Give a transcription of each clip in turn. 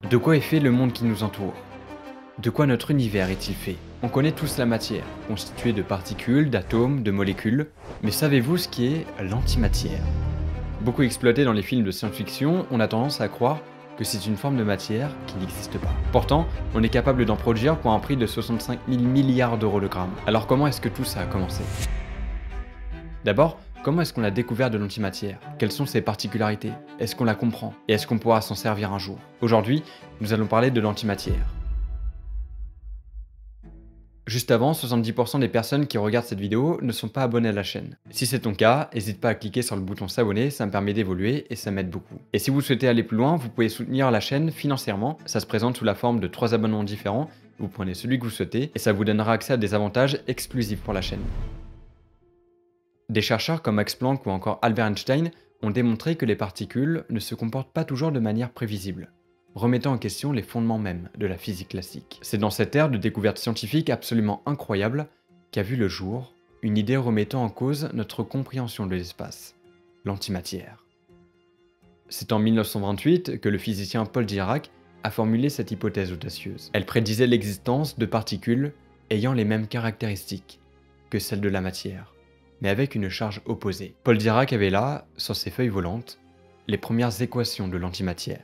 De quoi est fait le monde qui nous entoure? De quoi notre univers est-il fait? On connaît tous la matière, constituée de particules, d'atomes, de molécules, mais savez-vous ce qui est l'antimatière? Beaucoup exploité dans les films de science-fiction, on a tendance à croire que c'est une forme de matière qui n'existe pas. Pourtant, on est capable d'en produire pour un prix de 65 000 milliards d'euros le gramme. Alors comment est-ce que tout ça a commencé? D'abord, comment est-ce qu'on a découvert de l'antimatière? Quelles sont ses particularités? Est-ce qu'on la comprend? Et est-ce qu'on pourra s'en servir un jour? Aujourd'hui, nous allons parler de l'antimatière. Juste avant, 70% des personnes qui regardent cette vidéo ne sont pas abonnées à la chaîne. Si c'est ton cas, n'hésite pas à cliquer sur le bouton s'abonner, ça me permet d'évoluer et ça m'aide beaucoup. Et si vous souhaitez aller plus loin, vous pouvez soutenir la chaîne financièrement. Ça se présente sous la forme de 3 abonnements différents. Vous prenez celui que vous souhaitez et ça vous donnera accès à des avantages exclusifs pour la chaîne. Des chercheurs comme Max Planck ou encore Albert Einstein ont démontré que les particules ne se comportent pas toujours de manière prévisible, remettant en question les fondements même de la physique classique. C'est dans cette ère de découverte scientifique absolument incroyable qu'a vu le jour une idée remettant en cause notre compréhension de l'espace, l'antimatière. C'est en 1928 que le physicien Paul Dirac a formulé cette hypothèse audacieuse. Elle prédisait l'existence de particules ayant les mêmes caractéristiques que celles de la matière, mais avec une charge opposée. Paul Dirac avait là, sur ses feuilles volantes, les premières équations de l'antimatière.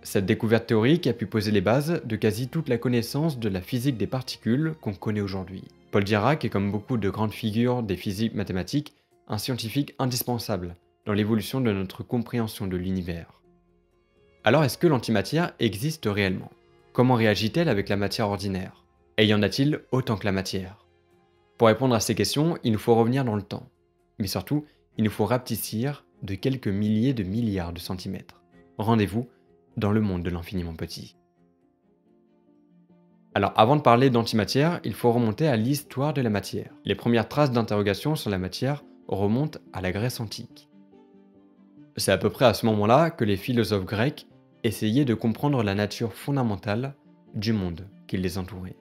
Cette découverte théorique a pu poser les bases de quasi toute la connaissance de la physique des particules qu'on connaît aujourd'hui. Paul Dirac est, comme beaucoup de grandes figures des physiques mathématiques, un scientifique indispensable dans l'évolution de notre compréhension de l'univers. Alors est-ce que l'antimatière existe réellement? Comment réagit-elle avec la matière ordinaire? Et y en a-t-il autant que la matière? Pour répondre à ces questions, il nous faut revenir dans le temps. Mais surtout, il nous faut rapetissir de quelques milliers de milliards de centimètres. Rendez-vous dans le monde de l'infiniment petit. Alors avant de parler d'antimatière, il faut remonter à l'histoire de la matière. Les premières traces d'interrogation sur la matière remontent à la Grèce antique. C'est à peu près à ce moment-là que les philosophes grecs essayaient de comprendre la nature fondamentale du monde qui les entourait.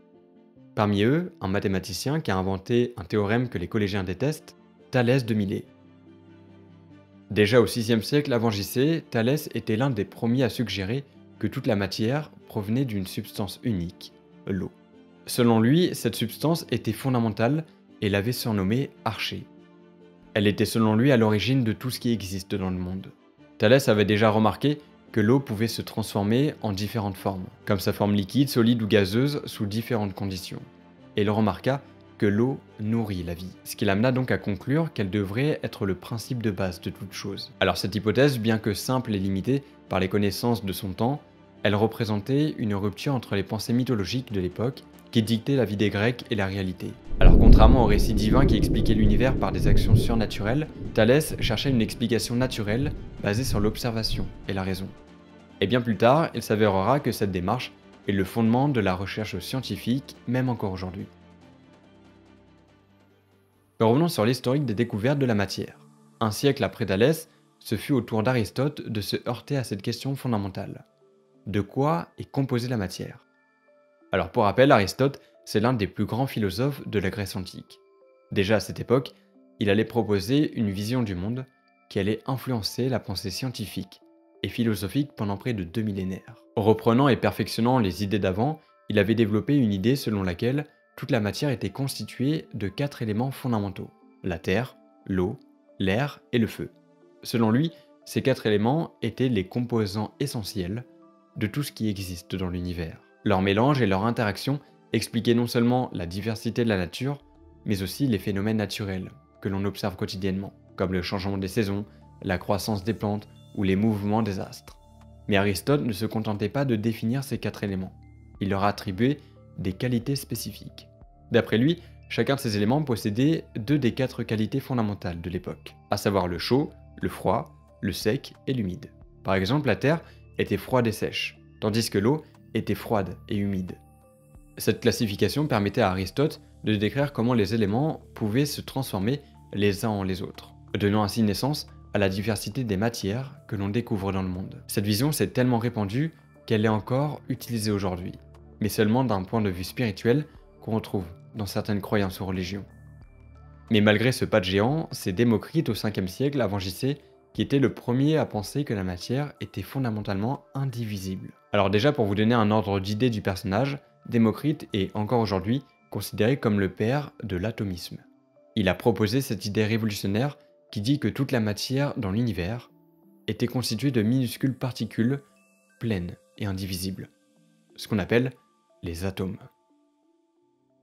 Parmi eux, un mathématicien qui a inventé un théorème que les collégiens détestent, Thalès de Milet. Déjà au VIe siècle avant JC, Thalès était l'un des premiers à suggérer que toute la matière provenait d'une substance unique, l'eau. Selon lui, cette substance était fondamentale et l'avait surnommée Arché. Elle était selon lui à l'origine de tout ce qui existe dans le monde. Thalès avait déjà remarqué que l'eau pouvait se transformer en différentes formes, comme sa forme liquide, solide ou gazeuse sous différentes conditions. Et il remarqua que l'eau nourrit la vie, ce qui l'amena donc à conclure qu'elle devrait être le principe de base de toute chose. Alors cette hypothèse, bien que simple et limitée par les connaissances de son temps, elle représentait une rupture entre les pensées mythologiques de l'époque qui dictaient la vie des Grecs et la réalité. Alors contrairement au récit divin qui expliquait l'univers par des actions surnaturelles, Thalès cherchait une explication naturelle basée sur l'observation et la raison. Et bien plus tard, il s'avérera que cette démarche est le fondement de la recherche scientifique, même encore aujourd'hui. Revenons sur l'historique des découvertes de la matière. Un siècle après Thalès, ce fut au tour d'Aristote de se heurter à cette question fondamentale. De quoi est composée la matière? Alors pour rappel, Aristote, c'est l'un des plus grands philosophes de la Grèce antique. Déjà à cette époque, il allait proposer une vision du monde qui allait influencer la pensée scientifique et philosophique pendant près de 2 millénaires. Reprenant et perfectionnant les idées d'avant, il avait développé une idée selon laquelle toute la matière était constituée de 4 éléments fondamentaux: la terre, l'eau, l'air et le feu. Selon lui, ces 4 éléments étaient les composants essentiels de tout ce qui existe dans l'univers. Leur mélange et leur interaction expliquaient non seulement la diversité de la nature, mais aussi les phénomènes naturels que l'on observe quotidiennement, comme le changement des saisons, la croissance des plantes ou les mouvements des astres. Mais Aristote ne se contentait pas de définir ces 4 éléments. Il leur attribuait des qualités spécifiques. D'après lui, chacun de ces éléments possédait 2 des 4 qualités fondamentales de l'époque, à savoir le chaud, le froid, le sec et l'humide. Par exemple, la terre était froide et sèche, tandis que l'eau était froide et humide. Cette classification permettait à Aristote de décrire comment les éléments pouvaient se transformer les uns en les autres, donnant ainsi naissance à la diversité des matières que l'on découvre dans le monde. Cette vision s'est tellement répandue qu'elle est encore utilisée aujourd'hui, mais seulement d'un point de vue spirituel qu'on retrouve dans certaines croyances ou religions. Mais malgré ce pas de géant, c'est Démocrite au 5e siècle avant JC qui était le premier à penser que la matière était fondamentalement indivisible. Alors déjà, pour vous donner un ordre d'idée du personnage, Démocrite est encore aujourd'hui considéré comme le père de l'atomisme. Il a proposé cette idée révolutionnaire qui dit que toute la matière dans l'univers était constituée de minuscules particules pleines et indivisibles, ce qu'on appelle les atomes.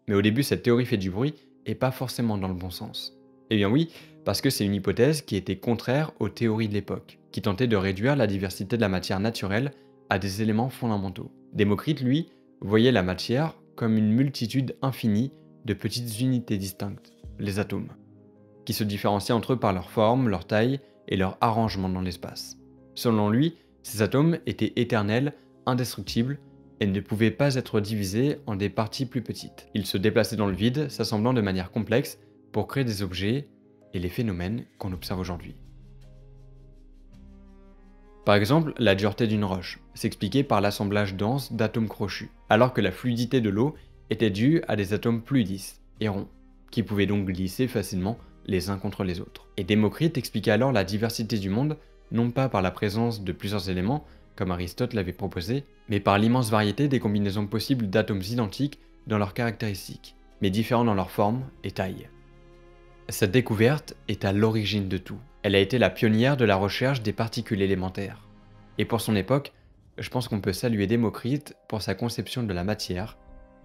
Mais au début, cette théorie fait du bruit et pas forcément dans le bon sens. Eh bien oui, parce que c'est une hypothèse qui était contraire aux théories de l'époque, qui tentait de réduire la diversité de la matière naturelle à des éléments fondamentaux. Démocrite, lui, voyait la matière comme une multitude infinie de petites unités distinctes, les atomes, qui se différenciaient entre eux par leur forme, leur taille et leur arrangement dans l'espace. Selon lui, ces atomes étaient éternels, indestructibles, et ne pouvaient pas être divisés en des parties plus petites. Ils se déplaçaient dans le vide, s'assemblant de manière complexe pour créer des objets et les phénomènes qu'on observe aujourd'hui. Par exemple, la dureté d'une roche s'expliquait par l'assemblage dense d'atomes crochus, alors que la fluidité de l'eau était due à des atomes plus lisses et ronds, qui pouvaient donc glisser facilement les uns contre les autres. Et Démocrite expliquait alors la diversité du monde, non pas par la présence de plusieurs éléments, comme Aristote l'avait proposé, mais par l'immense variété des combinaisons possibles d'atomes identiques dans leurs caractéristiques, mais différents dans leur forme et taille. Cette découverte est à l'origine de tout. Elle a été la pionnière de la recherche des particules élémentaires. Et pour son époque, je pense qu'on peut saluer Démocrite pour sa conception de la matière,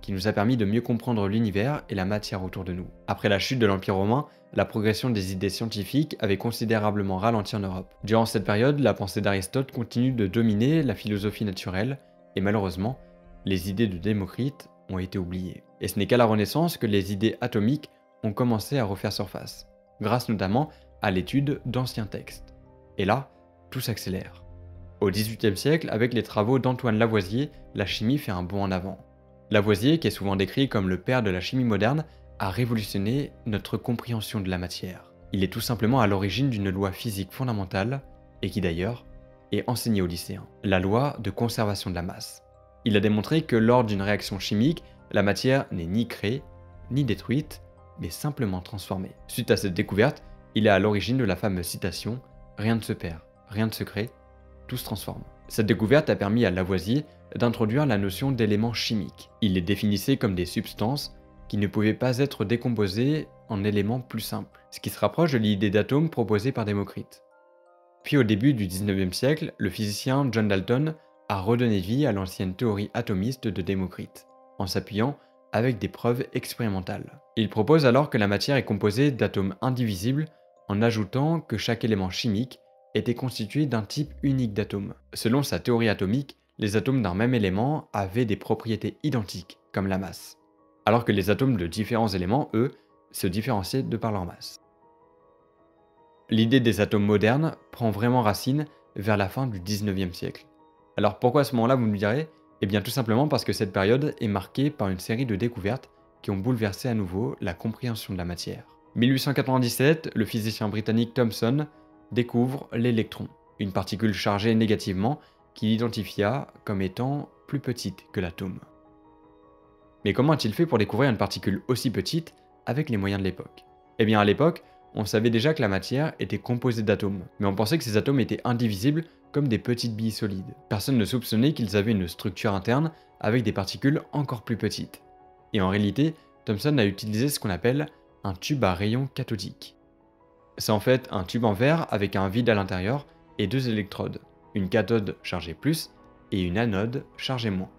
qui nous a permis de mieux comprendre l'univers et la matière autour de nous. Après la chute de l'Empire romain, la progression des idées scientifiques avait considérablement ralenti en Europe. Durant cette période, la pensée d'Aristote continue de dominer la philosophie naturelle, et malheureusement, les idées de Démocrite ont été oubliées. Et ce n'est qu'à la Renaissance que les idées atomiques ont commencé à refaire surface, grâce notamment à l'étude d'anciens textes. Et là, tout s'accélère. Au XVIIIe siècle, avec les travaux d'Antoine Lavoisier, la chimie fait un bond en avant. Lavoisier, qui est souvent décrit comme le père de la chimie moderne, a révolutionné notre compréhension de la matière. Il est tout simplement à l'origine d'une loi physique fondamentale, et qui d'ailleurs est enseignée aux lycéens, la loi de conservation de la masse. Il a démontré que lors d'une réaction chimique, la matière n'est ni créée, ni détruite, mais simplement transformée. Suite à cette découverte, il est à l'origine de la fameuse citation « Rien ne se perd, rien ne se crée, tout se transforme ». Cette découverte a permis à Lavoisier d'introduire la notion d'éléments chimiques. Il les définissait comme des substances qui ne pouvaient pas être décomposées en éléments plus simples, ce qui se rapproche de l'idée d'atome proposée par Démocrite. Puis au début du XIXe siècle, le physicien John Dalton a redonné vie à l'ancienne théorie atomiste de Démocrite, en s'appuyant avec des preuves expérimentales. Il propose alors que la matière est composée d'atomes indivisibles en ajoutant que chaque élément chimique était constitué d'un type unique d'atomes. Selon sa théorie atomique, les atomes d'un même élément avaient des propriétés identiques, comme la masse, alors que les atomes de différents éléments, eux, se différenciaient de par leur masse. L'idée des atomes modernes prend vraiment racine vers la fin du XIXe siècle. Alors pourquoi à ce moment-là, vous me direz? Eh bien tout simplement parce que cette période est marquée par une série de découvertes qui ont bouleversé à nouveau la compréhension de la matière. 1897, le physicien britannique Thomson découvre l'électron, une particule chargée négativement qu'il identifia comme étant plus petite que l'atome. Mais comment a-t-il fait pour découvrir une particule aussi petite avec les moyens de l'époque? Eh bien à l'époque, on savait déjà que la matière était composée d'atomes, mais on pensait que ces atomes étaient indivisibles comme des petites billes solides. Personne ne soupçonnait qu'ils avaient une structure interne avec des particules encore plus petites. Et en réalité, Thomson a utilisé ce qu'on appelle un tube à rayon cathodique. C'est en fait un tube en verre avec un vide à l'intérieur et deux électrodes, une cathode chargée plus et une anode chargée moins,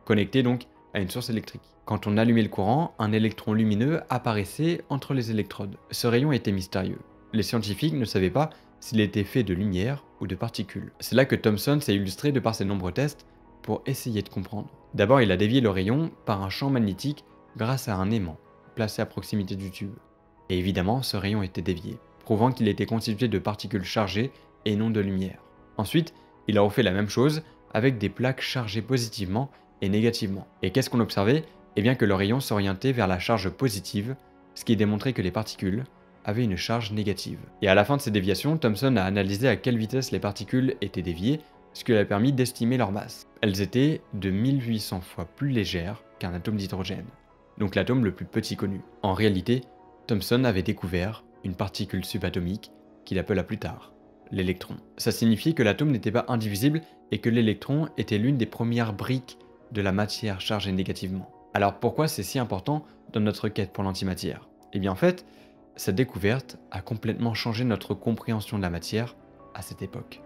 connectées donc à une source électrique. Quand on allumait le courant, un électron lumineux apparaissait entre les électrodes. Ce rayon était mystérieux. Les scientifiques ne savaient pas s'il était fait de lumière ou de particules. C'est là que Thomson s'est illustré de par ses nombreux tests pour essayer de comprendre. D'abord, il a dévié le rayon par un champ magnétique grâce à un aimant placé à proximité du tube. Et évidemment, ce rayon était dévié, prouvant qu'il était constitué de particules chargées et non de lumière. Ensuite, il a refait la même chose avec des plaques chargées positivement et négativement. Et qu'est-ce qu'on observait? Eh bien que le rayon s'orientait vers la charge positive, ce qui démontrait que les particules avaient une charge négative. Et à la fin de ces déviations, Thomson a analysé à quelle vitesse les particules étaient déviées, ce qui lui a permis d'estimer leur masse. Elles étaient de 1800 fois plus légères qu'un atome d'hydrogène, donc l'atome le plus petit connu. En réalité, Thomson avait découvert une particule subatomique qu'il appela plus tard l'électron. Ça signifiait que l'atome n'était pas indivisible et que l'électron était l'une des premières briques de la matière chargée négativement. Alors pourquoi c'est si important dans notre quête pour l'antimatière? Eh bien en fait, cette découverte a complètement changé notre compréhension de la matière à cette époque.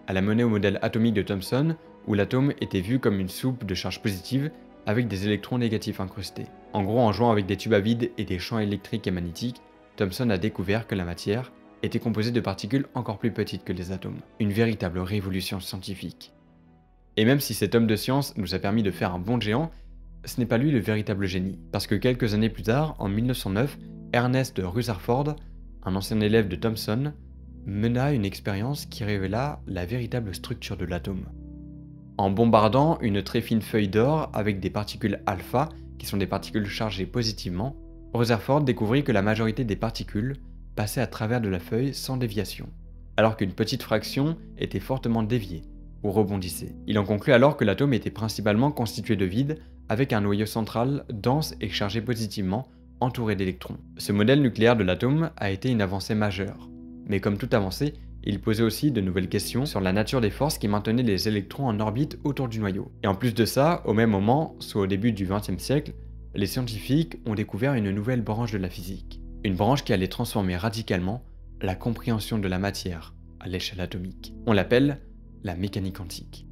Elle a mené au modèle atomique de Thomson, où l'atome était vu comme une soupe de charges positives avec des électrons négatifs incrustés. En gros, en jouant avec des tubes à vide et des champs électriques et magnétiques, Thomson a découvert que la matière était composée de particules encore plus petites que les atomes. Une véritable révolution scientifique. Et même si cet homme de science nous a permis de faire un bond de géant, ce n'est pas lui le véritable génie. Parce que quelques années plus tard, en 1909, Ernest Rutherford, un ancien élève de Thomson, mena une expérience qui révéla la véritable structure de l'atome. En bombardant une très fine feuille d'or avec des particules alpha, qui sont des particules chargées positivement, Rutherford découvrit que la majorité des particules passaient à travers de la feuille sans déviation, alors qu'une petite fraction était fortement déviée ou rebondissait. Il en conclut alors que l'atome était principalement constitué de vide, avec un noyau central dense et chargé positivement, entouré d'électrons. Ce modèle nucléaire de l'atome a été une avancée majeure, mais comme toute avancée, il posait aussi de nouvelles questions sur la nature des forces qui maintenaient les électrons en orbite autour du noyau. Et en plus de ça, au même moment, soit au début du XXe siècle, les scientifiques ont découvert une nouvelle branche de la physique. Une branche qui allait transformer radicalement la compréhension de la matière à l'échelle atomique. On l'appelle la mécanique quantique.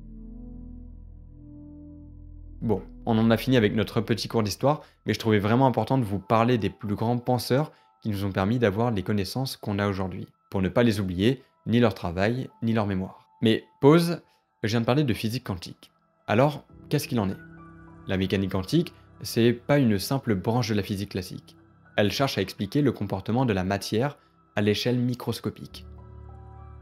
Bon, on en a fini avec notre petit cours d'histoire, mais je trouvais vraiment important de vous parler des plus grands penseurs qui nous ont permis d'avoir les connaissances qu'on a aujourd'hui, pour ne pas les oublier, ni leur travail, ni leur mémoire. Mais pause, je viens de parler de physique quantique. Alors, qu'est-ce qu'il en est? La mécanique quantique, c'est pas une simple branche de la physique classique. Elle cherche à expliquer le comportement de la matière à l'échelle microscopique.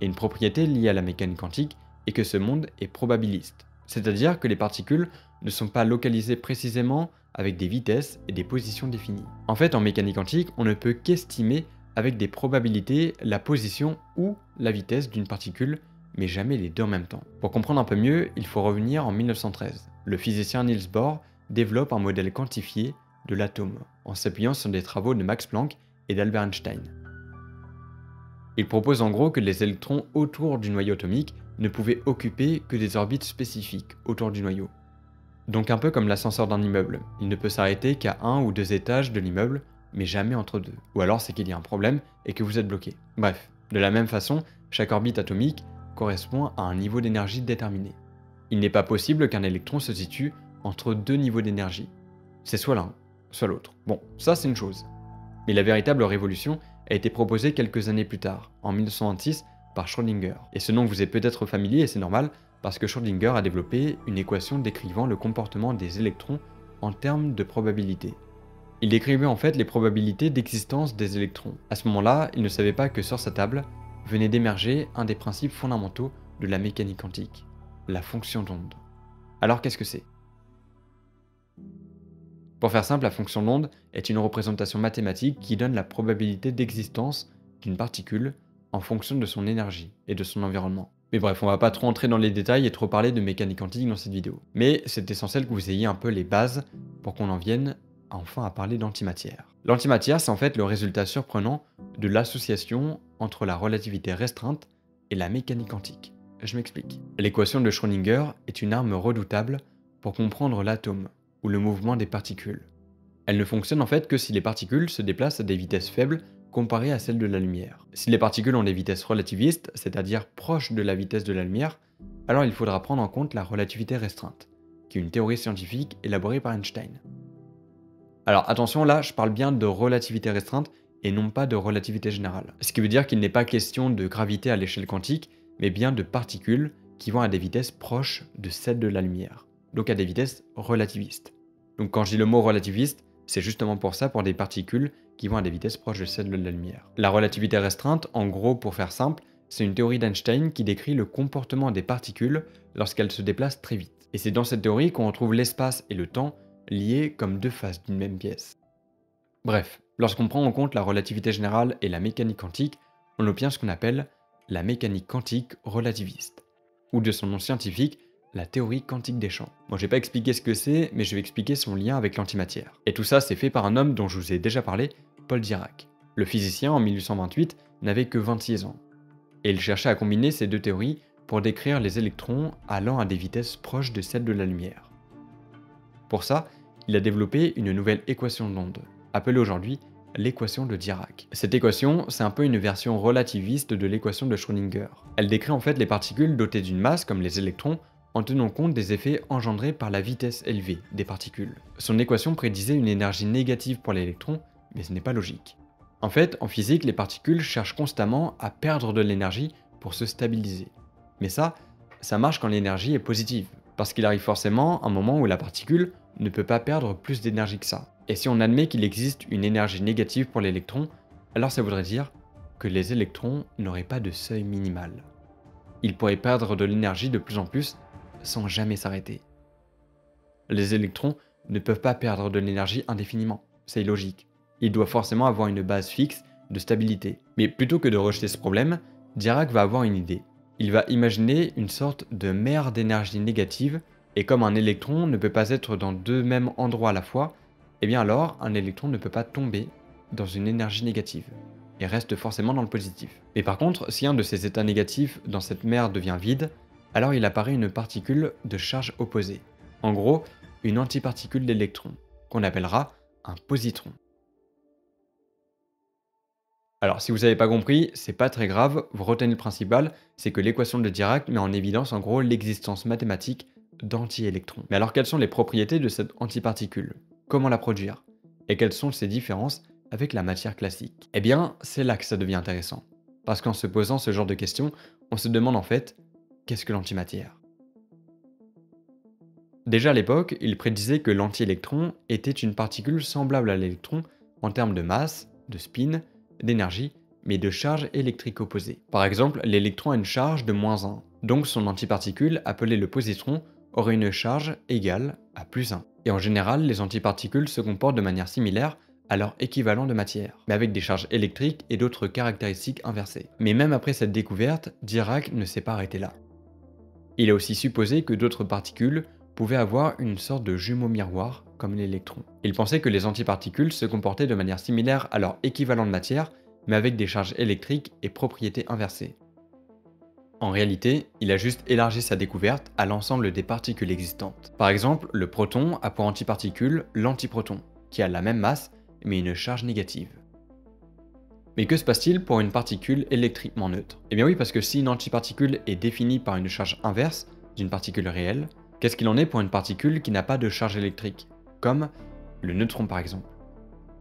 Et une propriété liée à la mécanique quantique est que ce monde est probabiliste, c'est-à-dire que les particules ne sont pas localisées précisément avec des vitesses et des positions définies. En fait, en mécanique quantique, on ne peut qu'estimer avec des probabilités la position ou la vitesse d'une particule, mais jamais les deux en même temps. Pour comprendre un peu mieux, il faut revenir en 1913. Le physicien Niels Bohr développe un modèle quantifié de l'atome, en s'appuyant sur des travaux de Max Planck et d'Albert Einstein. Il propose en gros que les électrons autour du noyau atomique ne pouvaient occuper que des orbites spécifiques autour du noyau. Donc un peu comme l'ascenseur d'un immeuble, il ne peut s'arrêter qu'à un ou deux étages de l'immeuble, mais jamais entre deux. Ou alors c'est qu'il y a un problème et que vous êtes bloqué. Bref, de la même façon, chaque orbite atomique correspond à un niveau d'énergie déterminé. Il n'est pas possible qu'un électron se situe entre deux niveaux d'énergie. C'est soit l'un, soit l'autre. Bon, ça c'est une chose. Mais la véritable révolution a été proposée quelques années plus tard, en 1926, par Schrödinger. Et ce nom vous est peut-être familier et c'est normal, parce que Schrödinger a développé une équation décrivant le comportement des électrons en termes de probabilité. Il décrivait en fait les probabilités d'existence des électrons. À ce moment-là, il ne savait pas que sur sa table venait d'émerger un des principes fondamentaux de la mécanique quantique, la fonction d'onde. Alors qu'est-ce que c'est? Pour faire simple, la fonction d'onde est une représentation mathématique qui donne la probabilité d'existence d'une particule en fonction de son énergie et de son environnement. Mais bref, on va pas trop entrer dans les détails et trop parler de mécanique quantique dans cette vidéo. Mais c'est essentiel que vous ayez un peu les bases pour qu'on en vienne enfin à parler d'antimatière. L'antimatière, c'est en fait le résultat surprenant de l'association entre la relativité restreinte et la mécanique quantique. Je m'explique. L'équation de Schrödinger est une arme redoutable pour comprendre l'atome ou le mouvement des particules. Elle ne fonctionne en fait que si les particules se déplacent à des vitesses faibles comparées à celles de la lumière. Si les particules ont des vitesses relativistes, c'est-à-dire proches de la vitesse de la lumière, alors il faudra prendre en compte la relativité restreinte, qui est une théorie scientifique élaborée par Einstein. Alors attention, là je parle bien de relativité restreinte et non pas de relativité générale. Ce qui veut dire qu'il n'est pas question de gravité à l'échelle quantique, mais bien de particules qui vont à des vitesses proches de celles de la lumière, donc à des vitesses relativistes. Donc quand je dis le mot relativiste, c'est justement pour ça, pour des particules qui vont à des vitesses proches de celles de la lumière. La relativité restreinte, en gros pour faire simple, c'est une théorie d'Einstein qui décrit le comportement des particules lorsqu'elles se déplacent très vite. Et c'est dans cette théorie qu'on retrouve l'espace et le temps liés comme deux faces d'une même pièce. Bref, lorsqu'on prend en compte la relativité générale et la mécanique quantique, on obtient ce qu'on appelle la mécanique quantique relativiste, ou de son nom scientifique, la théorie quantique des champs. Bon, je vais pas expliquer ce que c'est, mais je vais expliquer son lien avec l'antimatière. Et tout ça, c'est fait par un homme dont je vous ai déjà parlé, Paul Dirac. Le physicien, en 1828, n'avait que 26 ans, et il cherchait à combiner ces deux théories pour décrire les électrons allant à des vitesses proches de celles de la lumière. Pour ça, il a développé une nouvelle équation d'onde, appelée aujourd'hui l'équation de Dirac. Cette équation, c'est un peu une version relativiste de l'équation de Schrödinger. Elle décrit en fait les particules dotées d'une masse, comme les électrons, en tenant compte des effets engendrés par la vitesse élevée des particules. Son équation prédisait une énergie négative pour l'électron, mais ce n'est pas logique. En fait, en physique, les particules cherchent constamment à perdre de l'énergie pour se stabiliser. Mais ça marche quand l'énergie est positive, parce qu'il arrive forcément un moment où la particule ne peut pas perdre plus d'énergie que ça. Et si on admet qu'il existe une énergie négative pour l'électron, alors ça voudrait dire que les électrons n'auraient pas de seuil minimal. Ils pourraient perdre de l'énergie de plus en plus sans jamais s'arrêter. Les électrons ne peuvent pas perdre de l'énergie indéfiniment, c'est illogique. Ils doivent forcément avoir une base fixe de stabilité. Mais plutôt que de rejeter ce problème, Dirac va avoir une idée. Il va imaginer une sorte de mer d'énergie négative, et comme un électron ne peut pas être dans deux mêmes endroits à la fois, et bien alors un électron ne peut pas tomber dans une énergie négative, et reste forcément dans le positif. Mais par contre, si un de ces états négatifs dans cette mer devient vide, alors il apparaît une particule de charge opposée. En gros, une antiparticule d'électron, qu'on appellera un positron. Alors si vous n'avez pas compris, c'est pas très grave, vous retenez le principal, c'est que l'équation de Dirac met en évidence en gros l'existence mathématique d'antiélectrons. Mais alors quelles sont les propriétés de cette antiparticule? Comment la produire? Et quelles sont ses différences avec la matière classique? Eh bien, c'est là que ça devient intéressant. Parce qu'en se posant ce genre de questions, on se demande en fait, qu'est-ce que l'antimatière? Déjà à l'époque, il prédisait que l'antiélectron était une particule semblable à l'électron en termes de masse, de spin, d'énergie, mais de charge électrique opposée. Par exemple, l'électron a une charge de -1, donc son antiparticule, appelée le positron, aurait une charge égale à +1. Et en général, les antiparticules se comportent de manière similaire à leur équivalent de matière, mais avec des charges électriques et d'autres caractéristiques inversées. Mais même après cette découverte, Dirac ne s'est pas arrêté là. Il a aussi supposé que d'autres particules pouvaient avoir une sorte de jumeau miroir comme l'électron. Il pensait que les antiparticules se comportaient de manière similaire à leur équivalent de matière, mais avec des charges électriques et propriétés inversées. En réalité, il a juste élargi sa découverte à l'ensemble des particules existantes. Par exemple, le proton a pour antiparticule l'antiproton, qui a la même masse, mais une charge négative. Mais que se passe-t-il pour une particule électriquement neutre? Eh bien oui, parce que si une antiparticule est définie par une charge inverse d'une particule réelle, qu'est-ce qu'il en est pour une particule qui n'a pas de charge électrique, comme le neutron par exemple?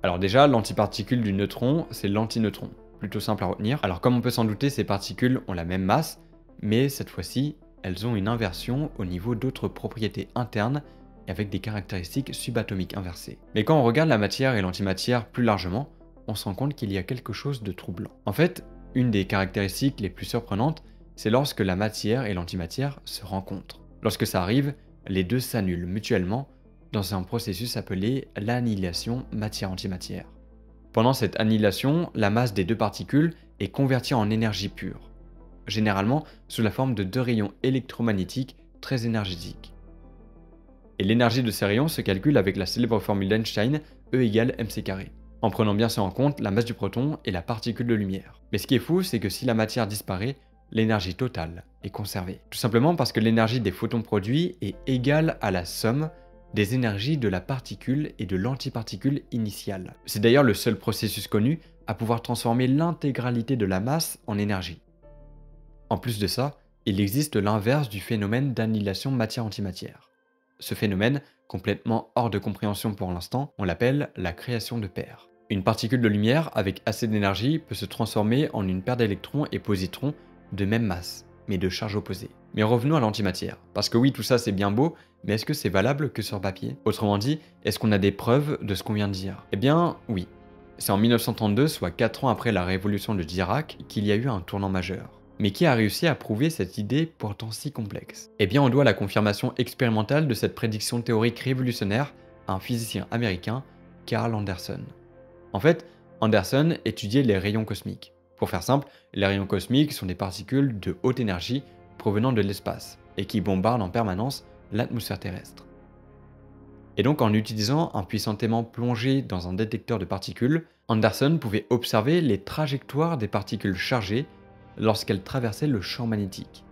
Alors déjà, l'antiparticule du neutron, c'est l'antineutron, plutôt simple à retenir. Alors comme on peut s'en douter, ces particules ont la même masse, mais cette fois-ci, elles ont une inversion au niveau d'autres propriétés internes et avec des caractéristiques subatomiques inversées. Mais quand on regarde la matière et l'antimatière plus largement, on se rend compte qu'il y a quelque chose de troublant. En fait, une des caractéristiques les plus surprenantes, c'est lorsque la matière et l'antimatière se rencontrent. Lorsque ça arrive, les deux s'annulent mutuellement dans un processus appelé l'annihilation matière-antimatière. Pendant cette annihilation, la masse des deux particules est convertie en énergie pure, généralement sous la forme de deux rayons électromagnétiques très énergétiques. Et l'énergie de ces rayons se calcule avec la célèbre formule d'Einstein, E égale mc², en prenant bien sûr en compte la masse du proton et la particule de lumière. Mais ce qui est fou, c'est que si la matière disparaît, l'énergie totale est conservée. Tout simplement parce que l'énergie des photons produits est égale à la somme des énergies de la particule et de l'antiparticule initiale. C'est d'ailleurs le seul processus connu à pouvoir transformer l'intégralité de la masse en énergie. En plus de ça, il existe l'inverse du phénomène d'annihilation matière-antimatière. Ce phénomène, complètement hors de compréhension pour l'instant, on l'appelle la création de paires. Une particule de lumière avec assez d'énergie peut se transformer en une paire d'électrons et positrons de même masse, mais de charge opposée. Mais revenons à l'antimatière, parce que oui, tout ça c'est bien beau, mais est-ce que c'est valable que sur papier? Autrement dit, est-ce qu'on a des preuves de ce qu'on vient de dire? Eh bien, oui. C'est en 1932, soit 4 ans après la révolution de Dirac, qu'il y a eu un tournant majeur. Mais qui a réussi à prouver cette idée pourtant si complexe? Eh bien, on doit la confirmation expérimentale de cette prédiction théorique révolutionnaire à un physicien américain, Carl Anderson. En fait, Anderson étudiait les rayons cosmiques. Pour faire simple, les rayons cosmiques sont des particules de haute énergie provenant de l'espace et qui bombardent en permanence l'atmosphère terrestre. Et donc en utilisant un puissant aimant plongé dans un détecteur de particules, Anderson pouvait observer les trajectoires des particules chargées lorsqu'elles traversaient le champ magnétique.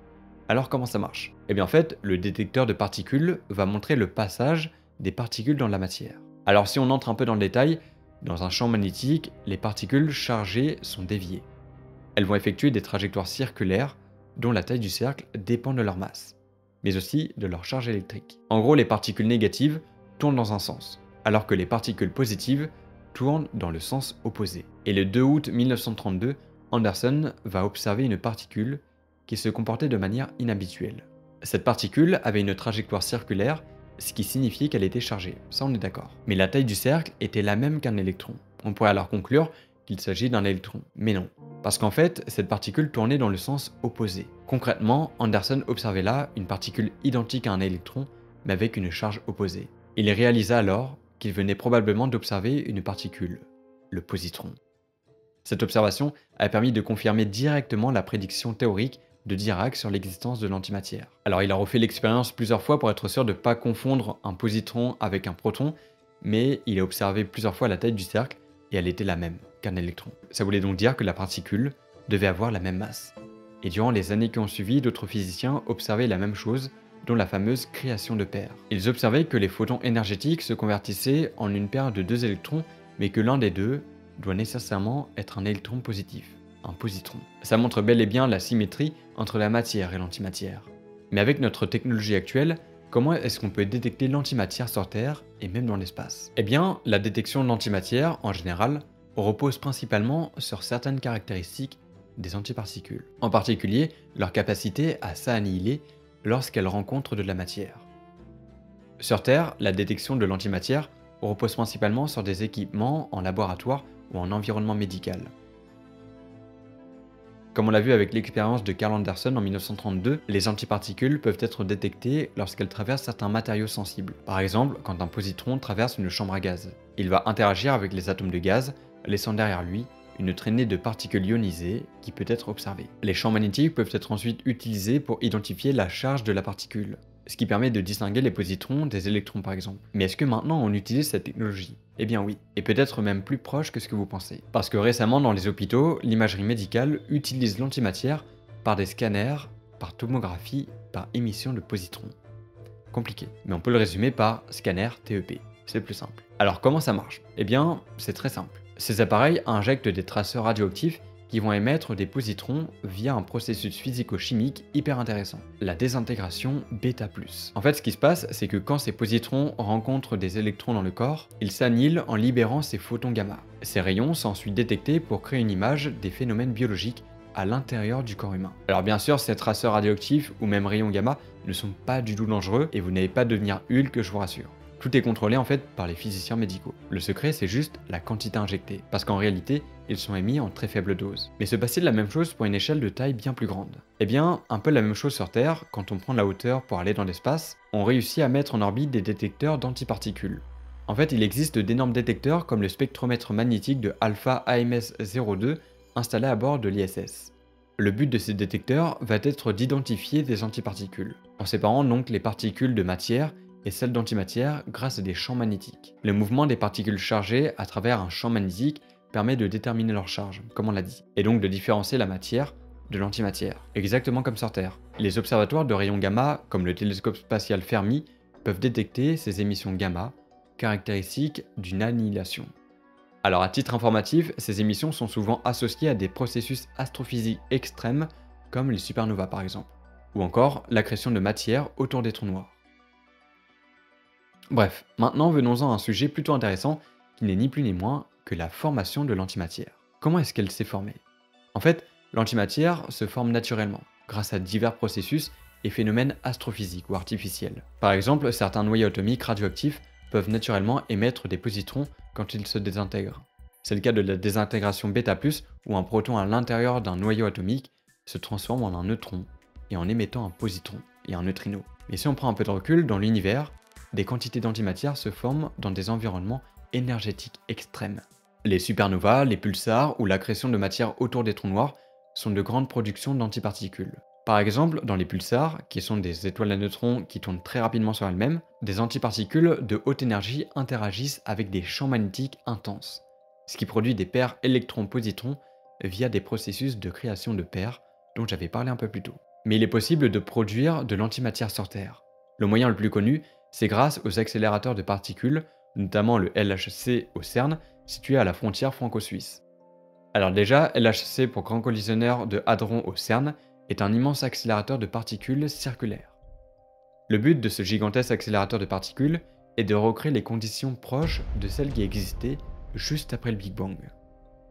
Alors comment ça marche? Eh bien en fait, le détecteur de particules va montrer le passage des particules dans la matière. Alors si on entre un peu dans le détail, dans un champ magnétique, les particules chargées sont déviées. Elles vont effectuer des trajectoires circulaires dont la taille du cercle dépend de leur masse, mais aussi de leur charge électrique. En gros, les particules négatives tournent dans un sens, alors que les particules positives tournent dans le sens opposé. Et le 2 août 1932, Anderson va observer une particule qui se comportait de manière inhabituelle. Cette particule avait une trajectoire circulaire, ce qui signifiait qu'elle était chargée, ça on est d'accord. Mais la taille du cercle était la même qu'un électron. On pourrait alors conclure qu'il s'agit d'un électron, mais non. Parce qu'en fait, cette particule tournait dans le sens opposé. Concrètement, Anderson observait là une particule identique à un électron, mais avec une charge opposée. Il réalisa alors qu'il venait probablement d'observer une particule, le positron. Cette observation a permis de confirmer directement la prédiction théorique de Dirac sur l'existence de l'antimatière. Alors il a refait l'expérience plusieurs fois pour être sûr de ne pas confondre un positron avec un proton, mais il a observé plusieurs fois la taille du cercle et elle était la même qu'un électron. Ça voulait donc dire que la particule devait avoir la même masse. Et durant les années qui ont suivi, d'autres physiciens observaient la même chose, dont la fameuse création de paires. Ils observaient que les photons énergétiques se convertissaient en une paire de deux électrons, mais que l'un des deux doit nécessairement être un électron positif, un positron. Ça montre bel et bien la symétrie entre la matière et l'antimatière. Mais avec notre technologie actuelle, comment est-ce qu'on peut détecter l'antimatière sur Terre et même dans l'espace? Eh bien, la détection de l'antimatière, en général, repose principalement sur certaines caractéristiques des antiparticules. En particulier, leur capacité à s'annihiler lorsqu'elles rencontrent de la matière. Sur Terre, la détection de l'antimatière repose principalement sur des équipements en laboratoire ou en environnement médical. Comme on l'a vu avec l'expérience de Carl Anderson en 1932, les antiparticules peuvent être détectées lorsqu'elles traversent certains matériaux sensibles. Par exemple, quand un positron traverse une chambre à gaz. Il va interagir avec les atomes de gaz, laissant derrière lui une traînée de particules ionisées qui peut être observée. Les champs magnétiques peuvent être ensuite utilisés pour identifier la charge de la particule, ce qui permet de distinguer les positrons des électrons par exemple. Mais est-ce que maintenant on utilise cette technologie? Eh bien oui, et peut-être même plus proche que ce que vous pensez. Parce que récemment dans les hôpitaux, l'imagerie médicale utilise l'antimatière par des scanners, par tomographie, par émission de positrons. Compliqué, mais on peut le résumer par scanner TEP, c'est plus simple. Alors comment ça marche? Eh bien, c'est très simple. Ces appareils injectent des traceurs radioactifs qui vont émettre des positrons via un processus physico-chimique hyper intéressant, la désintégration β+. En fait, ce qui se passe, c'est que quand ces positrons rencontrent des électrons dans le corps, ils s'annihilent en libérant ces photons gamma. Ces rayons sont ensuite détectés pour créer une image des phénomènes biologiques à l'intérieur du corps humain. Alors bien sûr, ces traceurs radioactifs ou même rayons gamma ne sont pas du tout dangereux et vous n'allez pas devenir Hulk, je vous rassure. Tout est contrôlé en fait par les physiciens médicaux. Le secret, c'est juste la quantité injectée, parce qu'en réalité, ils sont émis en très faible dose. Mais se passe-t-il la même chose pour une échelle de taille bien plus grande? Eh bien, un peu la même chose sur Terre, quand on prend de la hauteur pour aller dans l'espace, on réussit à mettre en orbite des détecteurs d'antiparticules. En fait, il existe d'énormes détecteurs comme le spectromètre magnétique de Alpha AMS-02 installé à bord de l'ISS. Le but de ces détecteurs va être d'identifier des antiparticules, en séparant donc les particules de matière et celles d'antimatière grâce à des champs magnétiques. Le mouvement des particules chargées à travers un champ magnétique permet de déterminer leur charge, comme on l'a dit, et donc de différencier la matière de l'antimatière, exactement comme sur Terre. Les observatoires de rayons gamma, comme le télescope spatial Fermi, peuvent détecter ces émissions gamma, caractéristiques d'une annihilation. Alors à titre informatif, ces émissions sont souvent associées à des processus astrophysiques extrêmes, comme les supernovas par exemple, ou encore l'accrétion de matière autour des trous noirs. Bref, maintenant venons-en à un sujet plutôt intéressant qui n'est ni plus ni moins que la formation de l'antimatière. Comment est-ce qu'elle s'est formée? En fait, l'antimatière se forme naturellement, grâce à divers processus et phénomènes astrophysiques ou artificiels. Par exemple, certains noyaux atomiques radioactifs peuvent naturellement émettre des positrons quand ils se désintègrent. C'est le cas de la désintégration β+, où un proton à l'intérieur d'un noyau atomique se transforme en un neutron, et en émettant un positron et un neutrino. Mais si on prend un peu de recul, dans l'univers, des quantités d'antimatière se forment dans des environnements énergétiques extrêmes. Les supernovas, les pulsars ou l'accrétion de matière autour des trous noirs sont de grandes productions d'antiparticules. Par exemple, dans les pulsars, qui sont des étoiles à neutrons qui tournent très rapidement sur elles-mêmes, des antiparticules de haute énergie interagissent avec des champs magnétiques intenses. ce qui produit des paires électrons-positrons via des processus de création de paires dont j'avais parlé un peu plus tôt. Mais il est possible de produire de l'antimatière sur Terre. Le moyen le plus connu, c'est grâce aux accélérateurs de particules, notamment le LHC au CERN, situé à la frontière franco-suisse. Alors déjà, LHC pour Grand Collisionneur de Hadron au CERN est un immense accélérateur de particules circulaires. Le but de ce gigantesque accélérateur de particules est de recréer les conditions proches de celles qui existaient juste après le Big Bang.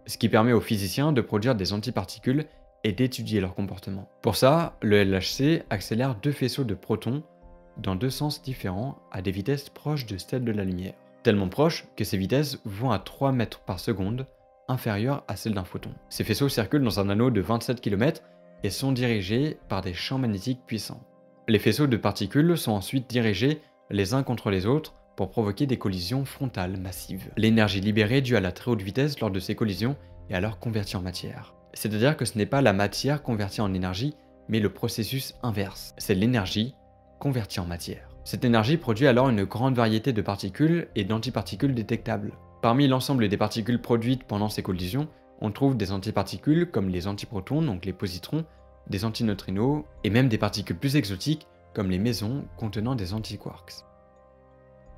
Ce qui permet aux physiciens de produire des antiparticules et d'étudier leur comportement. Pour ça, le LHC accélère deux faisceaux de protons dans deux sens différents à des vitesses proches de celles de la lumière. Tellement proches que ces vitesses vont à 3 mètres par seconde, inférieures à celles d'un photon. Ces faisceaux circulent dans un anneau de 27 km et sont dirigés par des champs magnétiques puissants. Les faisceaux de particules sont ensuite dirigés les uns contre les autres pour provoquer des collisions frontales massives. L'énergie libérée due à la très haute vitesse lors de ces collisions est alors convertie en matière. C'est-à-dire que ce n'est pas la matière convertie en énergie, mais le processus inverse. C'est l'énergie convertie en matière. Cette énergie produit alors une grande variété de particules et d'antiparticules détectables. Parmi l'ensemble des particules produites pendant ces collisions, on trouve des antiparticules comme les antiprotons, donc les positrons, des antineutrinos et même des particules plus exotiques comme les mésons contenant des antiquarks.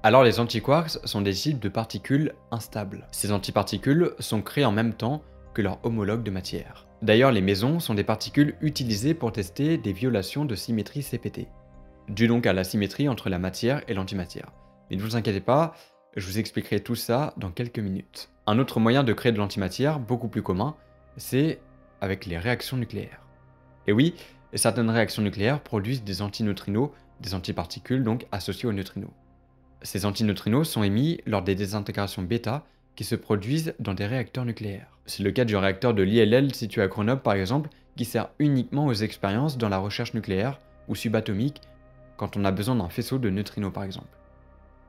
Alors les antiquarks sont des types de particules instables. Ces antiparticules sont créées en même temps que leurs homologues de matière. D'ailleurs, les mésons sont des particules utilisées pour tester des violations de symétrie CPT, dû donc à la symétrie entre la matière et l'antimatière. Mais ne vous inquiétez pas, je vous expliquerai tout ça dans quelques minutes. Un autre moyen de créer de l'antimatière, beaucoup plus commun, c'est avec les réactions nucléaires. Et oui, certaines réactions nucléaires produisent des antineutrinos, des antiparticules donc associées aux neutrinos. Ces antineutrinos sont émis lors des désintégrations bêta qui se produisent dans des réacteurs nucléaires. C'est le cas du réacteur de l'ILL situé à Grenoble par exemple, qui sert uniquement aux expériences dans la recherche nucléaire ou subatomique quand on a besoin d'un faisceau de neutrinos par exemple.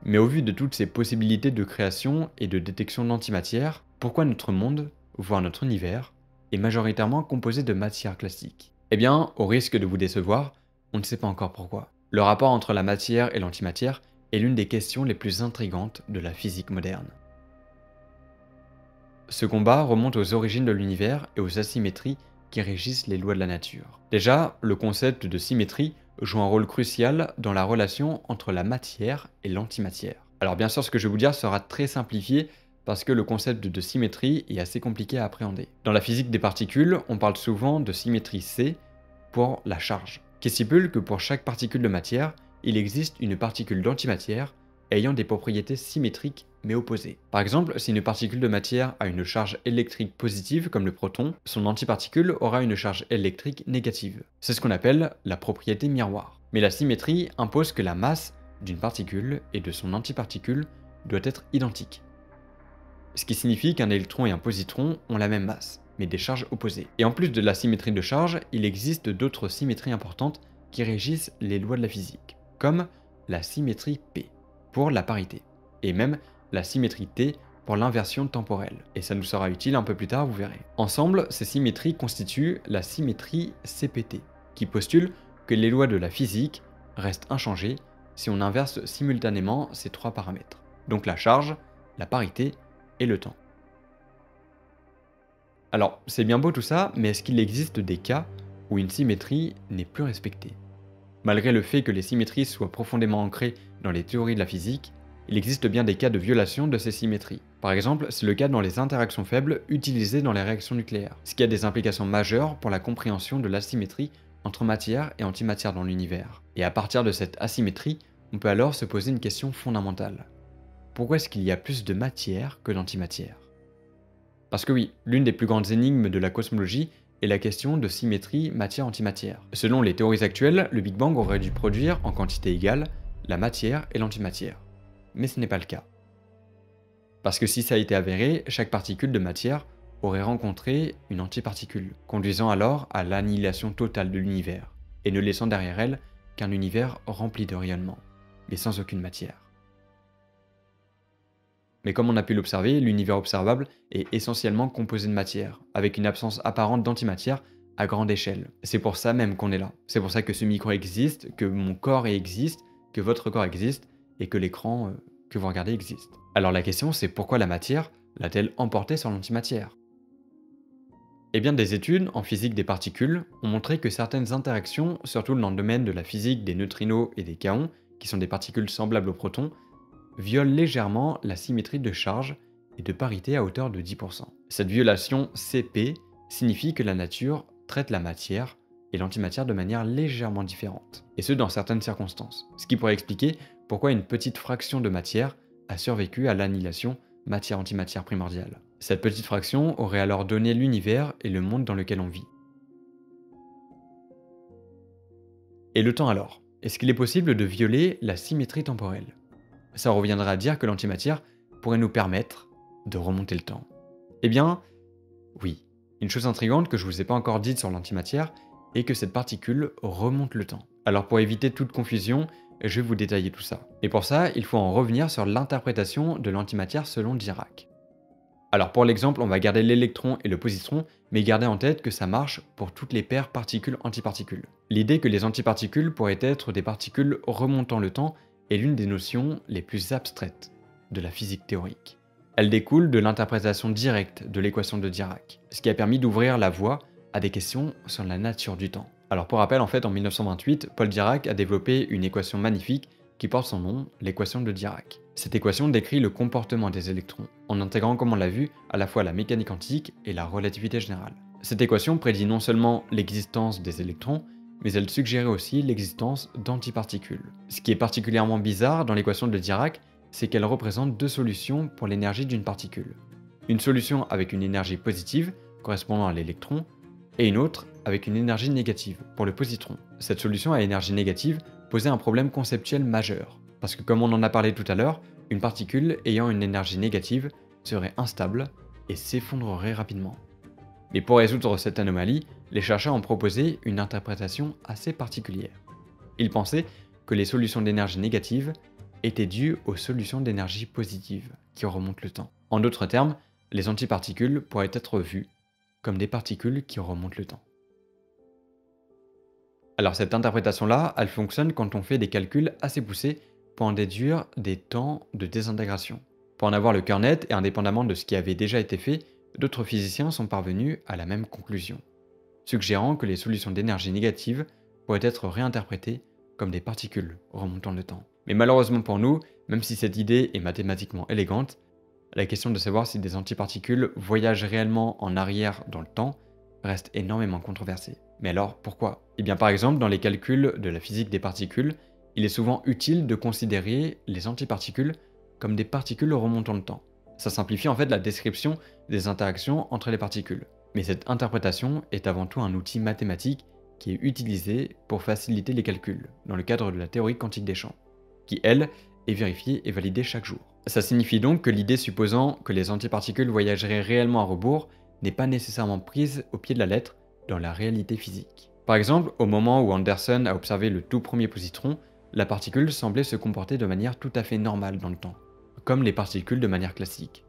Mais au vu de toutes ces possibilités de création et de détection d'antimatière, pourquoi notre monde, voire notre univers, est majoritairement composé de matière classique? Eh bien, au risque de vous décevoir, on ne sait pas encore pourquoi. Le rapport entre la matière et l'antimatière est l'une des questions les plus intrigantes de la physique moderne. Ce combat remonte aux origines de l'univers et aux asymétries qui régissent les lois de la nature. Déjà, le concept de symétrie joue un rôle crucial dans la relation entre la matière et l'antimatière. Alors bien sûr, ce que je vais vous dire sera très simplifié parce que le concept de symétrie est assez compliqué à appréhender. Dans la physique des particules, on parle souvent de symétrie C pour la charge, qui stipule que pour chaque particule de matière, il existe une particule d'antimatière ayant des propriétés symétriques mais opposées. Par exemple, si une particule de matière a une charge électrique positive comme le proton, son antiparticule aura une charge électrique négative. C'est ce qu'on appelle la propriété miroir. Mais la symétrie impose que la masse d'une particule et de son antiparticule doit être identique. Ce qui signifie qu'un électron et un positron ont la même masse, mais des charges opposées. Et en plus de la symétrie de charge, il existe d'autres symétries importantes qui régissent les lois de la physique, comme la symétrie P pour la parité, et même la symétrie T pour l'inversion temporelle. Et ça nous sera utile un peu plus tard, vous verrez. Ensemble, ces symétries constituent la symétrie CPT, qui postule que les lois de la physique restent inchangées si on inverse simultanément ces trois paramètres, donc la charge, la parité et le temps. Alors, c'est bien beau tout ça, mais est-ce qu'il existe des cas où une symétrie n'est plus respectée? Malgré le fait que les symétries soient profondément ancrées dans les théories de la physique, il existe bien des cas de violation de ces symétries. Par exemple, c'est le cas dans les interactions faibles utilisées dans les réactions nucléaires, ce qui a des implications majeures pour la compréhension de l'asymétrie entre matière et antimatière dans l'univers. Et à partir de cette asymétrie, on peut alors se poser une question fondamentale. Pourquoi est-ce qu'il y a plus de matière que d'antimatière? Parce que oui, l'une des plus grandes énigmes de la cosmologie est la question de symétrie matière-antimatière. Selon les théories actuelles, le Big Bang aurait dû produire en quantité égale la matière et l'antimatière. Mais ce n'est pas le cas. Parce que si ça a été avéré, chaque particule de matière aurait rencontré une antiparticule, conduisant alors à l'annihilation totale de l'univers, et ne laissant derrière elle qu'un univers rempli de rayonnement, mais sans aucune matière. Mais comme on a pu l'observer, l'univers observable est essentiellement composé de matière, avec une absence apparente d'antimatière à grande échelle. C'est pour ça même qu'on est là. C'est pour ça que ce micro existe, que mon corps existe, que votre corps existe, et que l'écran que vous regardez existe. Alors la question c'est pourquoi la matière, l'a-t-elle emporté sur l'antimatière? Eh bien, des études en physique des particules ont montré que certaines interactions, surtout dans le domaine de la physique des neutrinos et des kaons, qui sont des particules semblables aux protons, violent légèrement la symétrie de charge et de parité à hauteur de 10%. Cette violation CP signifie que la nature traite la matière et l'antimatière de manière légèrement différente, et ce dans certaines circonstances, ce qui pourrait expliquer pourquoi une petite fraction de matière a survécu à l'annihilation matière-antimatière primordiale. Cette petite fraction aurait alors donné l'univers et le monde dans lequel on vit. Et le temps alors? Est-ce qu'il est possible de violer la symétrie temporelle? Ça reviendra à dire que l'antimatière pourrait nous permettre de remonter le temps. Eh bien, oui. Une chose intrigante que je ne vous ai pas encore dite sur l'antimatière est que cette particule remonte le temps. Alors pour éviter toute confusion, je vais vous détailler tout ça. Et pour ça, il faut en revenir sur l'interprétation de l'antimatière selon Dirac. Alors pour l'exemple, on va garder l'électron et le positron, mais garder en tête que ça marche pour toutes les paires particules-antiparticules. L'idée que les antiparticules pourraient être des particules remontant le temps est l'une des notions les plus abstraites de la physique théorique. Elle découle de l'interprétation directe de l'équation de Dirac, ce qui a permis d'ouvrir la voie à des questions sur la nature du temps. Alors pour rappel, en fait, en 1928, Paul Dirac a développé une équation magnifique qui porte son nom, l'équation de Dirac. Cette équation décrit le comportement des électrons, en intégrant, comme on l'a vu, à la fois la mécanique quantique et la relativité générale. Cette équation prédit non seulement l'existence des électrons, mais elle suggérait aussi l'existence d'antiparticules. Ce qui est particulièrement bizarre dans l'équation de Dirac, c'est qu'elle représente deux solutions pour l'énergie d'une particule. Une solution avec une énergie positive, correspondant à l'électron, et une autre avec une énergie négative, pour le positron. Cette solution à énergie négative posait un problème conceptuel majeur, parce que comme on en a parlé tout à l'heure, une particule ayant une énergie négative serait instable et s'effondrerait rapidement. Mais pour résoudre cette anomalie, les chercheurs ont proposé une interprétation assez particulière. Ils pensaient que les solutions d'énergie négative étaient dues aux solutions d'énergie positive qui remontent le temps. En d'autres termes, les antiparticules pourraient être vues comme des particules qui remontent le temps. Alors cette interprétation-là, elle fonctionne quand on fait des calculs assez poussés pour en déduire des temps de désintégration. Pour en avoir le cœur net et indépendamment de ce qui avait déjà été fait, d'autres physiciens sont parvenus à la même conclusion, suggérant que les solutions d'énergie négative pourraient être réinterprétées comme des particules remontant le temps. Mais malheureusement pour nous, même si cette idée est mathématiquement élégante, la question de savoir si des antiparticules voyagent réellement en arrière dans le temps reste énormément controversée. Mais alors pourquoi? Eh bien par exemple, dans les calculs de la physique des particules, il est souvent utile de considérer les antiparticules comme des particules remontant le temps. Ça simplifie en fait la description des interactions entre les particules. Mais cette interprétation est avant tout un outil mathématique qui est utilisé pour faciliter les calculs, dans le cadre de la théorie quantique des champs, qui elle est vérifiée et validée chaque jour. Ça signifie donc que l'idée supposant que les antiparticules voyageraient réellement à rebours n'est pas nécessairement prise au pied de la lettre dans la réalité physique. Par exemple, au moment où Anderson a observé le tout premier positron, la particule semblait se comporter de manière tout à fait normale dans le temps, comme les particules de manière classique.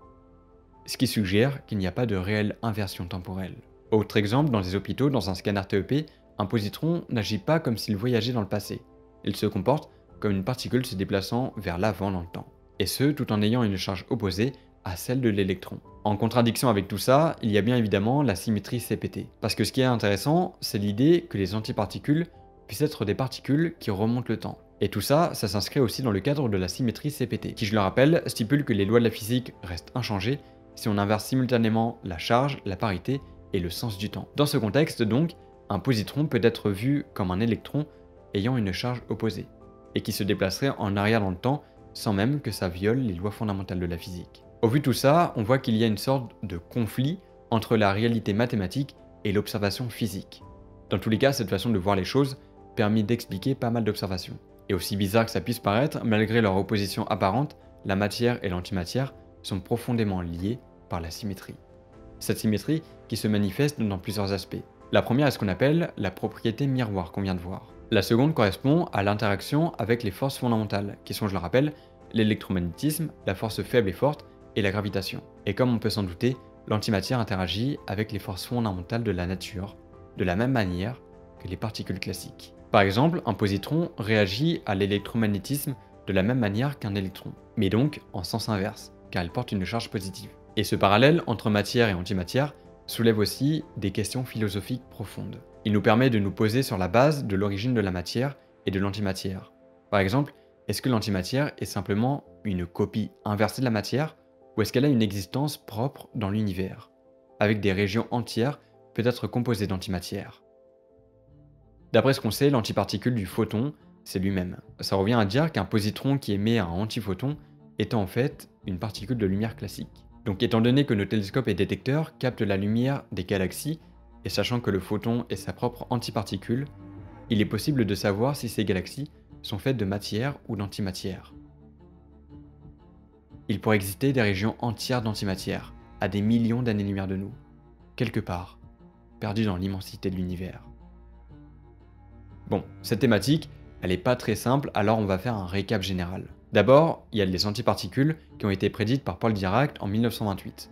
Ce qui suggère qu'il n'y a pas de réelle inversion temporelle. Autre exemple, dans les hôpitaux, dans un scanner TEP, un positron n'agit pas comme s'il voyageait dans le passé. Il se comporte comme une particule se déplaçant vers l'avant dans le temps. Et ce, tout en ayant une charge opposée à celle de l'électron. En contradiction avec tout ça, il y a bien évidemment la symétrie CPT. Parce que ce qui est intéressant, c'est l'idée que les antiparticules puissent être des particules qui remontent le temps. Et tout ça, ça s'inscrit aussi dans le cadre de la symétrie CPT, qui je le rappelle, stipule que les lois de la physique restent inchangées si on inverse simultanément la charge, la parité et le sens du temps. Dans ce contexte donc, un positron peut être vu comme un électron ayant une charge opposée, et qui se déplacerait en arrière dans le temps sans même que ça viole les lois fondamentales de la physique. Au vu de tout ça, on voit qu'il y a une sorte de conflit entre la réalité mathématique et l'observation physique. Dans tous les cas, cette façon de voir les choses permet d'expliquer pas mal d'observations. Et aussi bizarre que ça puisse paraître, malgré leur opposition apparente, la matière et l'antimatière sont profondément liées par la symétrie. Cette symétrie qui se manifeste dans plusieurs aspects. La première est ce qu'on appelle la propriété miroir qu'on vient de voir. La seconde correspond à l'interaction avec les forces fondamentales, qui sont, je le rappelle, l'électromagnétisme, la force faible et forte, et la gravitation. Et comme on peut s'en douter, l'antimatière interagit avec les forces fondamentales de la nature, de la même manière que les particules classiques. Par exemple, un positron réagit à l'électromagnétisme de la même manière qu'un électron, mais donc en sens inverse, car elle porte une charge positive. Et ce parallèle entre matière et antimatière soulève aussi des questions philosophiques profondes. Il nous permet de nous poser sur la base de l'origine de la matière et de l'antimatière. Par exemple, est-ce que l'antimatière est simplement une copie inversée de la matière, ou est-ce qu'elle a une existence propre dans l'univers, avec des régions entières peut-être composées d'antimatière? D'après ce qu'on sait, l'antiparticule du photon, c'est lui-même. Ça revient à dire qu'un positron qui émet un antiphoton est en fait une particule de lumière classique. Donc étant donné que nos télescopes et détecteurs captent la lumière des galaxies, et sachant que le photon est sa propre antiparticule, il est possible de savoir si ces galaxies sont faites de matière ou d'antimatière. Il pourrait exister des régions entières d'antimatière, à des millions d'années-lumière de nous, quelque part, perdues dans l'immensité de l'univers. Bon, cette thématique, elle n'est pas très simple, alors on va faire un récap général. D'abord, il y a les antiparticules qui ont été prédites par Paul Dirac en 1928,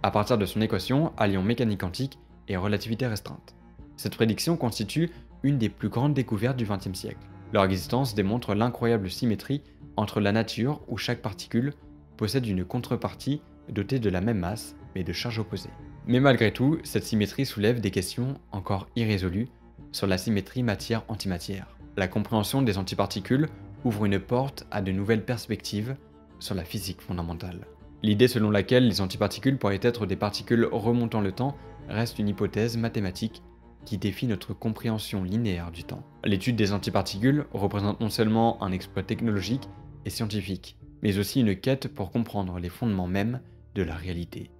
à partir de son équation alliant mécanique quantique et relativité restreinte. Cette prédiction constitue une des plus grandes découvertes du XXe siècle. Leur existence démontre l'incroyable symétrie entre la nature où chaque particule possède une contrepartie dotée de la même masse mais de charges opposées. Mais malgré tout, cette symétrie soulève des questions encore irrésolues sur la symétrie matière-antimatière. La compréhension des antiparticules ouvre une porte à de nouvelles perspectives sur la physique fondamentale. L'idée selon laquelle les antiparticules pourraient être des particules remontant le temps reste une hypothèse mathématique qui défie notre compréhension linéaire du temps. L'étude des antiparticules représente non seulement un exploit technologique et scientifique, mais aussi une quête pour comprendre les fondements mêmes de la réalité.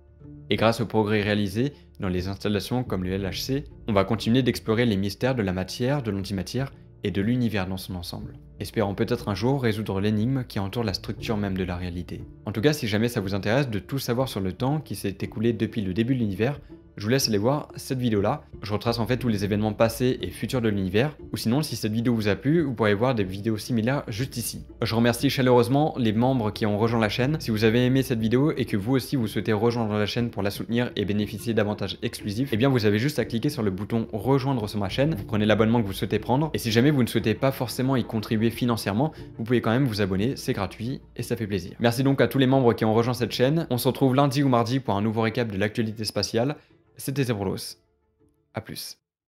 Et grâce aux progrès réalisés dans les installations comme le LHC, on va continuer d'explorer les mystères de la matière, de l'antimatière et de l'univers dans son ensemble, espérant peut-être un jour résoudre l'énigme qui entoure la structure même de la réalité. En tout cas, si jamais ça vous intéresse de tout savoir sur le temps qui s'est écoulé depuis le début de l'univers, je vous laisse aller voir cette vidéo-là. Je retrace en fait tous les événements passés et futurs de l'univers, ou sinon, si cette vidéo vous a plu, vous pourrez voir des vidéos similaires juste ici. Je remercie chaleureusement les membres qui ont rejoint la chaîne. Si vous avez aimé cette vidéo et que vous aussi vous souhaitez rejoindre la chaîne pour la soutenir et bénéficier d'avantages exclusifs, eh bien vous avez juste à cliquer sur le bouton rejoindre sur ma chaîne, vous prenez l'abonnement que vous souhaitez prendre, et si jamais vous ne souhaitez pas forcément y contribuer financièrement, vous pouvez quand même vous abonner, c'est gratuit et ça fait plaisir. Merci donc à tous les membres qui ont rejoint cette chaîne. On se retrouve lundi ou mardi pour un nouveau récap de l'actualité spatiale. C'était Zebrolos. A plus.